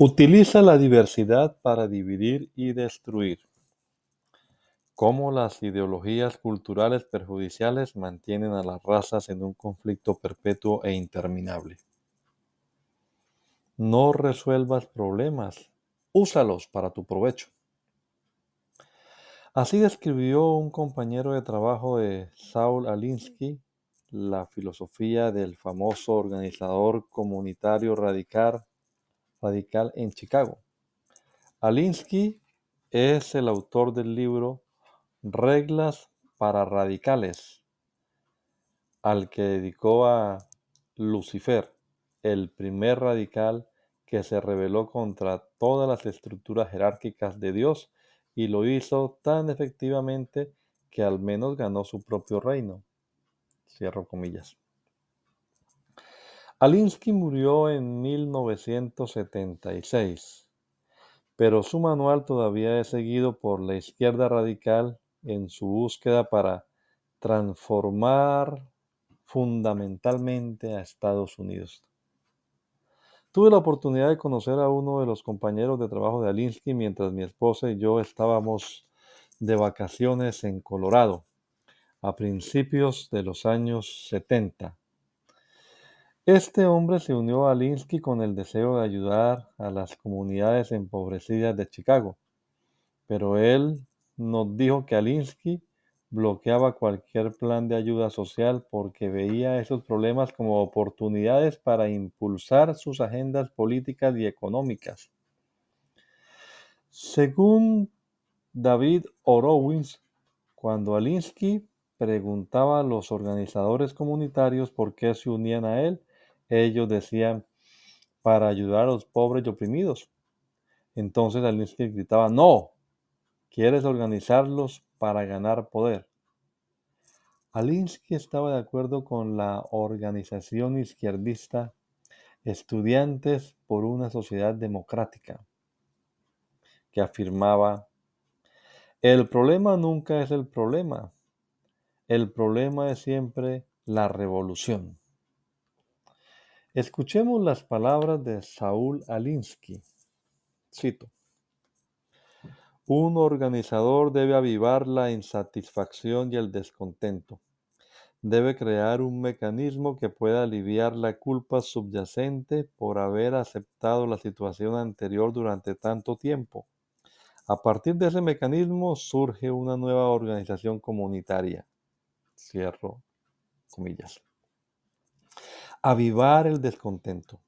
Utiliza la diversidad para dividir y destruir. Cómo las ideologías culturales perjudiciales mantienen a las razas en un conflicto perpetuo e interminable. No resuelvas problemas, úsalos para tu provecho. Así describió un compañero de trabajo de Saul Alinsky la filosofía del famoso organizador comunitario radical en Chicago. Alinsky es el autor del libro Reglas para Radicales, al que dedicó a Lucifer, el primer radical que se rebeló contra todas las estructuras jerárquicas de Dios y lo hizo tan efectivamente que al menos ganó su propio reino. Cierro comillas. Alinsky murió en 1976, pero su manual todavía es seguido por la izquierda radical en su búsqueda para transformar fundamentalmente a Estados Unidos. Tuve la oportunidad de conocer a uno de los compañeros de trabajo de Alinsky mientras mi esposa y yo estábamos de vacaciones en Colorado a principios de los años 70. Este hombre se unió a Alinsky con el deseo de ayudar a las comunidades empobrecidas de Chicago, pero él nos dijo que Alinsky bloqueaba cualquier plan de ayuda social porque veía esos problemas como oportunidades para impulsar sus agendas políticas y económicas. Según David Horowitz, cuando Alinsky preguntaba a los organizadores comunitarios por qué se unían a él, ellos decían para ayudar a los pobres y oprimidos. Entonces Alinsky gritaba, no, quieres organizarlos para ganar poder. Alinsky estaba de acuerdo con la organización izquierdista Estudiantes por una Sociedad Democrática, que afirmaba, el problema nunca es el problema es siempre la revolución. Escuchemos las palabras de Saul Alinsky. Cito. Un organizador debe avivar la insatisfacción y el descontento. Debe crear un mecanismo que pueda aliviar la culpa subyacente por haber aceptado la situación anterior durante tanto tiempo. A partir de ese mecanismo surge una nueva organización comunitaria. Cierro comillas. Avivar el descontento,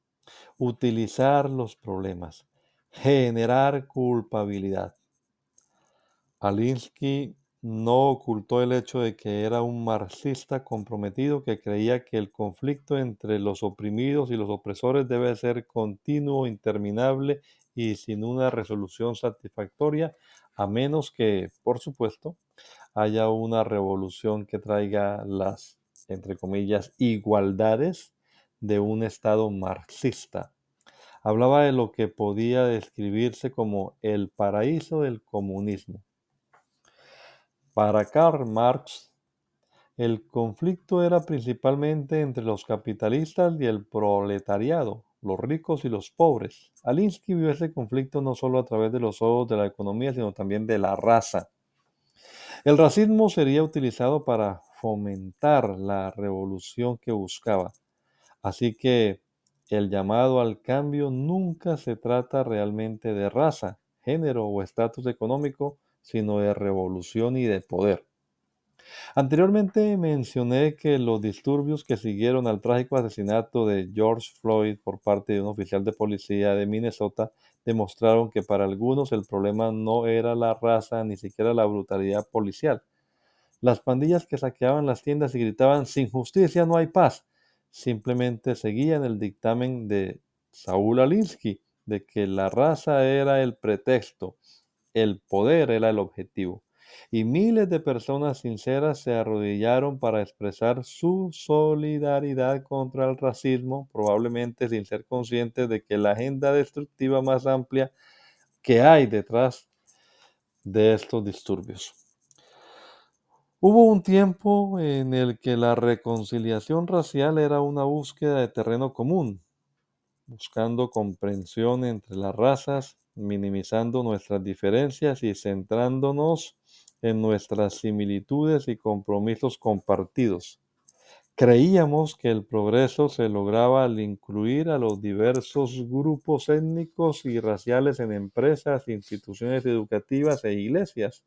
utilizar los problemas, generar culpabilidad. Alinsky no ocultó el hecho de que era un marxista comprometido que creía que el conflicto entre los oprimidos y los opresores debe ser continuo, interminable y sin una resolución satisfactoria, a menos que, por supuesto, haya una revolución que traiga las, entre comillas, igualdades de un Estado marxista. Hablaba de lo que podía describirse como el paraíso del comunismo. Para Karl Marx, el conflicto era principalmente entre los capitalistas y el proletariado, los ricos y los pobres. Alinsky vio ese conflicto no solo a través de los ojos de la economía, sino también de la raza. El racismo sería utilizado para fomentar la revolución que buscaba. Así que el llamado al cambio nunca se trata realmente de raza, género o estatus económico, sino de revolución y de poder. Anteriormente mencioné que los disturbios que siguieron al trágico asesinato de George Floyd por parte de un oficial de policía de Minnesota demostraron que para algunos el problema no era la raza ni siquiera la brutalidad policial. Las pandillas que saqueaban las tiendas y gritaban sin justicia no hay paz simplemente seguían el dictamen de Saul Alinsky de que la raza era el pretexto, el poder era el objetivo. Y miles de personas sinceras se arrodillaron para expresar su solidaridad contra el racismo, probablemente sin ser conscientes de que la agenda destructiva más amplia que hay detrás de estos disturbios. Hubo un tiempo en el que la reconciliación racial era una búsqueda de terreno común, buscando comprensión entre las razas, minimizando nuestras diferencias y centrándonos en nuestras similitudes y compromisos compartidos. Creíamos que el progreso se lograba al incluir a los diversos grupos étnicos y raciales en empresas, instituciones educativas e iglesias.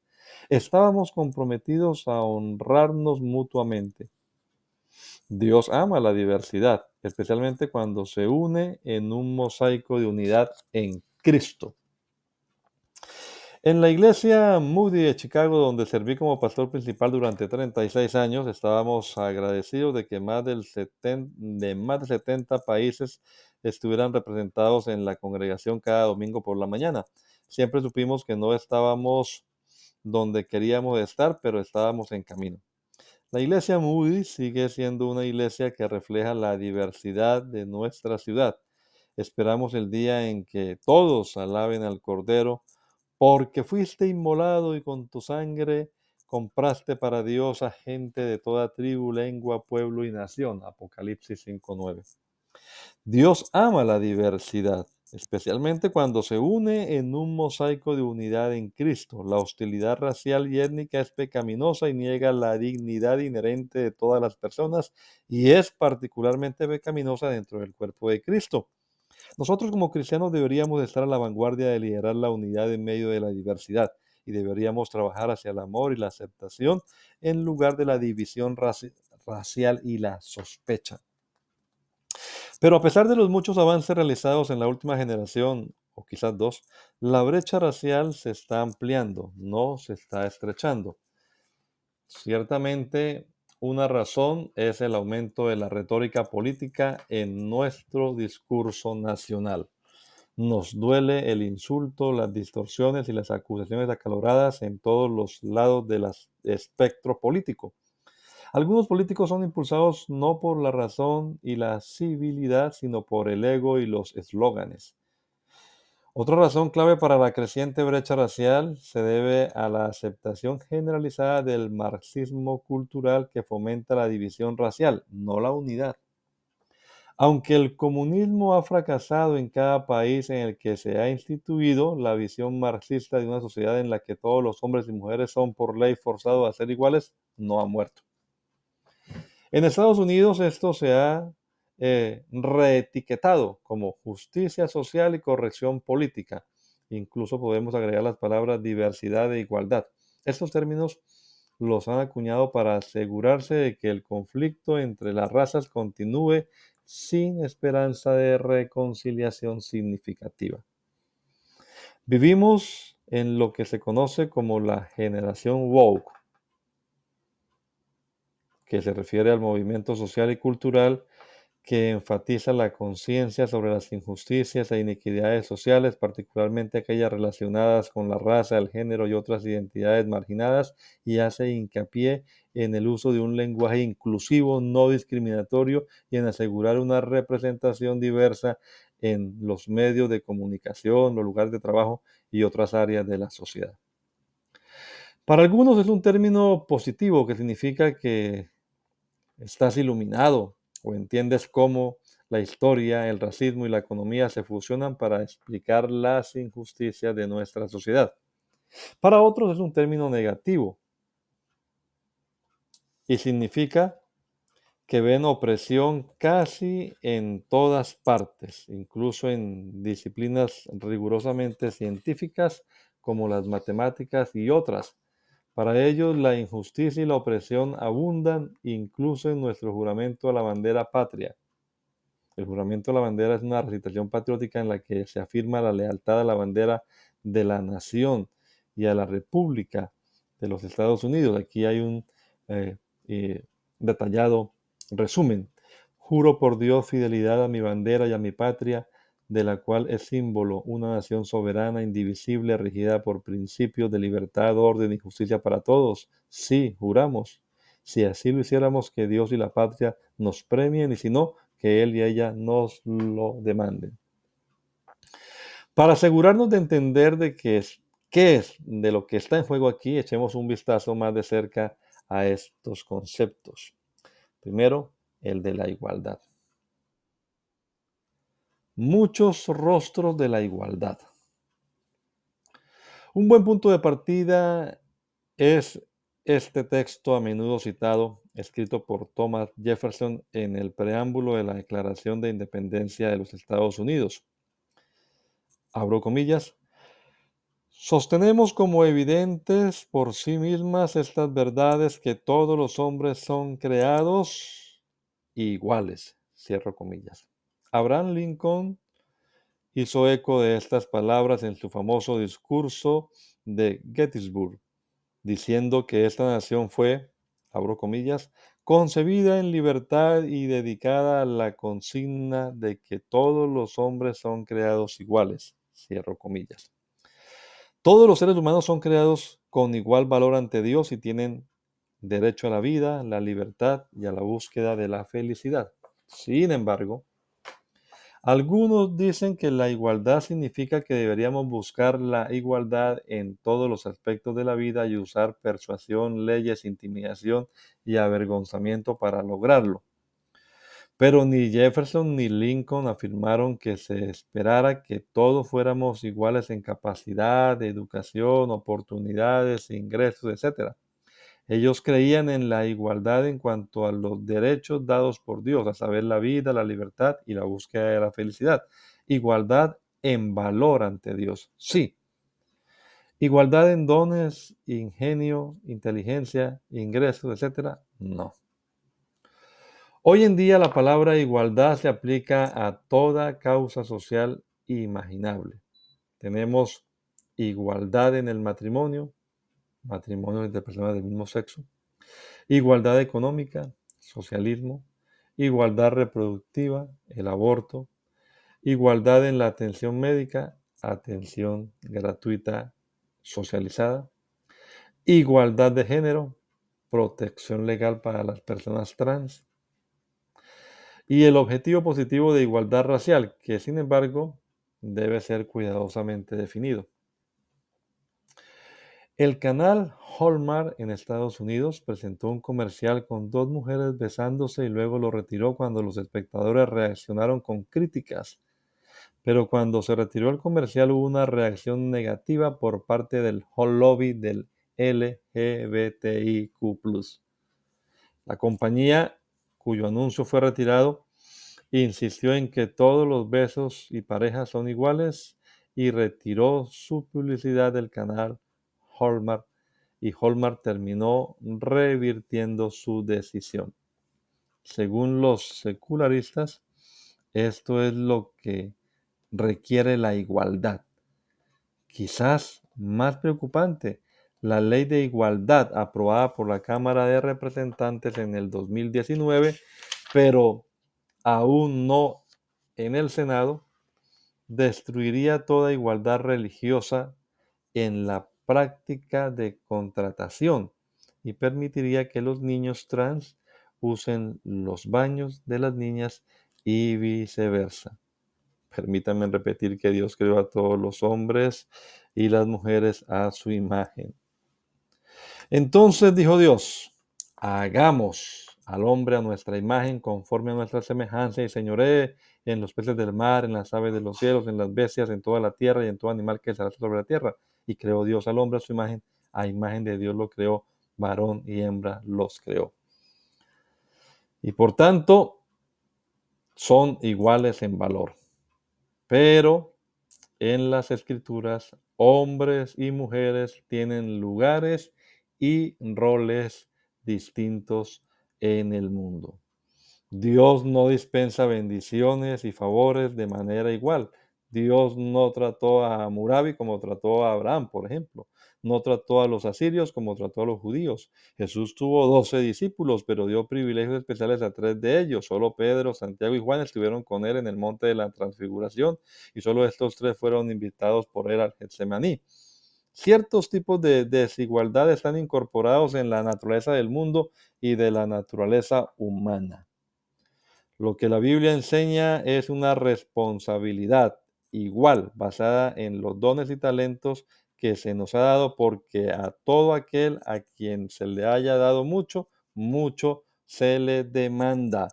Estábamos comprometidos a honrarnos mutuamente. Dios ama la diversidad, especialmente cuando se une en un mosaico de unidad en Cristo. En la iglesia Moody de Chicago, donde serví como pastor principal durante 36 años, estábamos agradecidos de que más de 70 países estuvieran representados en la congregación cada domingo por la mañana. Siempre supimos que no estábamos donde queríamos estar, pero estábamos en camino. La iglesia Moody sigue siendo una iglesia que refleja la diversidad de nuestra ciudad. Esperamos el día en que todos alaben al Cordero, porque fuiste inmolado y con tu sangre compraste para Dios a gente de toda tribu, lengua, pueblo y nación. Apocalipsis 5:9. Dios ama la diversidad, especialmente cuando se une en un mosaico de unidad en Cristo. La hostilidad racial y étnica es pecaminosa y niega la dignidad inherente de todas las personas y es particularmente pecaminosa dentro del cuerpo de Cristo. Nosotros como cristianos deberíamos estar a la vanguardia de liderar la unidad en medio de la diversidad y deberíamos trabajar hacia el amor y la aceptación en lugar de la división racial y la sospecha. Pero a pesar de los muchos avances realizados en la última generación, o quizás dos, la brecha racial se está ampliando, no se está estrechando. Ciertamente, una razón es el aumento de la retórica política en nuestro discurso nacional. Nos duele el insulto, las distorsiones y las acusaciones acaloradas en todos los lados del espectro político. Algunos políticos son impulsados no por la razón y la civilidad, sino por el ego y los eslóganes. Otra razón clave para la creciente brecha racial se debe a la aceptación generalizada del marxismo cultural que fomenta la división racial, no la unidad. Aunque el comunismo ha fracasado en cada país en el que se ha instituido, la visión marxista de una sociedad en la que todos los hombres y mujeres son por ley forzados a ser iguales no ha muerto. En Estados Unidos esto se ha reetiquetado como justicia social y corrección política. Incluso podemos agregar las palabras diversidad e igualdad. Estos términos los han acuñado para asegurarse de que el conflicto entre las razas continúe sin esperanza de reconciliación significativa. Vivimos en lo que se conoce como la generación woke, que se refiere al movimiento social y cultural que enfatiza la conciencia sobre las injusticias e inequidades sociales, particularmente aquellas relacionadas con la raza, el género y otras identidades marginadas, y hace hincapié en el uso de un lenguaje inclusivo, no discriminatorio, y en asegurar una representación diversa en los medios de comunicación, los lugares de trabajo y otras áreas de la sociedad. Para algunos es un término positivo que significa que estás iluminado o entiendes cómo la historia, el racismo y la economía se fusionan para explicar las injusticias de nuestra sociedad. Para otros es un término negativo y significa que ven opresión casi en todas partes, incluso en disciplinas rigurosamente científicas como las matemáticas y otras. Para ellos la injusticia y la opresión abundan incluso en nuestro juramento a la bandera patria. El juramento a la bandera es una recitación patriótica en la que se afirma la lealtad a la bandera de la nación y a la República de los Estados Unidos. Aquí hay un eh, detallado resumen. Juro por Dios fidelidad a mi bandera y a mi patria, de la cual es símbolo una nación soberana, indivisible, regida por principios de libertad, orden y justicia para todos. Sí, juramos. Si así lo hiciéramos, que Dios y la patria nos premien, y si no, que Él y ella nos lo demanden. Para asegurarnos de entender de qué es de lo que está en juego aquí, echemos un vistazo más de cerca a estos conceptos. Primero, el de la igualdad. Muchos rostros de la igualdad. Un buen punto de partida es este texto a menudo citado, escrito por Thomas Jefferson en el preámbulo de la Declaración de Independencia de los Estados Unidos. Abro comillas. Sostenemos como evidentes por sí mismas estas verdades que todos los hombres son creados iguales. Cierro comillas. Abraham Lincoln hizo eco de estas palabras en su famoso discurso de Gettysburg, diciendo que esta nación fue, abro comillas, concebida en libertad y dedicada a la consigna de que todos los hombres son creados iguales. Cierro comillas. Todos los seres humanos son creados con igual valor ante Dios y tienen derecho a la vida, la libertad y a la búsqueda de la felicidad. Sin embargo, algunos dicen que la igualdad significa que deberíamos buscar la igualdad en todos los aspectos de la vida y usar persuasión, leyes, intimidación y avergonzamiento para lograrlo. Pero ni Jefferson ni Lincoln afirmaron que se esperara que todos fuéramos iguales en capacidad, educación, oportunidades, ingresos, etc. Ellos creían en la igualdad en cuanto a los derechos dados por Dios, a saber, la vida, la libertad y la búsqueda de la felicidad. Igualdad en valor ante Dios, sí. Igualdad en dones, ingenio, inteligencia, ingresos, etc. No. Hoy en día la palabra igualdad se aplica a toda causa social imaginable. Tenemos igualdad en el matrimonio, matrimonio entre personas del mismo sexo, igualdad económica, socialismo, igualdad reproductiva, el aborto, igualdad en la atención médica, atención gratuita socializada, igualdad de género, protección legal para las personas trans, y el objetivo positivo de igualdad racial, que sin embargo debe ser cuidadosamente definido. El canal Hallmark en Estados Unidos presentó un comercial con dos mujeres besándose y luego lo retiró cuando los espectadores reaccionaron con críticas. Pero cuando se retiró el comercial hubo una reacción negativa por parte del whole lobby del LGBTIQ+. La compañía, cuyo anuncio fue retirado, insistió en que todos los besos y parejas son iguales y retiró su publicidad del canal Hallmark, y Hallmark terminó revirtiendo su decisión. Según los secularistas, esto es lo que requiere la igualdad. Quizás más preocupante, la ley de igualdad aprobada por la Cámara de Representantes en el 2019, pero aún no en el Senado, destruiría toda igualdad religiosa en la práctica de contratación y permitiría que los niños trans usen los baños de las niñas y viceversa. Permítanme repetir que Dios creó a todos los hombres y las mujeres a su imagen. Entonces dijo Dios, hagamos al hombre a nuestra imagen, conforme a nuestra semejanza, y señoree en los peces del mar, en las aves de los cielos, en las bestias, en toda la tierra y en todo animal que se arrastra sobre la tierra. Y creó Dios al hombre a su imagen, a imagen de Dios lo creó, varón y hembra los creó. Y por tanto, son iguales en valor. Pero en las escrituras, hombres y mujeres tienen lugares y roles distintos en el mundo. Dios no dispensa bendiciones y favores de manera igual. Dios no trató a Hammurabi como trató a Abraham, por ejemplo. No trató a los asirios como trató a los judíos. Jesús tuvo 12 discípulos, pero dio privilegios especiales a 3 de ellos. Solo Pedro, Santiago y Juan estuvieron con él en el monte de la transfiguración y solo estos 3 fueron invitados por él al Getsemaní. Ciertos tipos de desigualdad están incorporados en la naturaleza del mundo y de la naturaleza humana. Lo que la Biblia enseña es una responsabilidad igual, basada en los dones y talentos que se nos ha dado, porque a todo aquel a quien se le haya dado mucho, mucho se le demanda.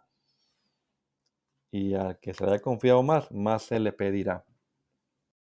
y al que se le haya confiado más, más se le pedirá.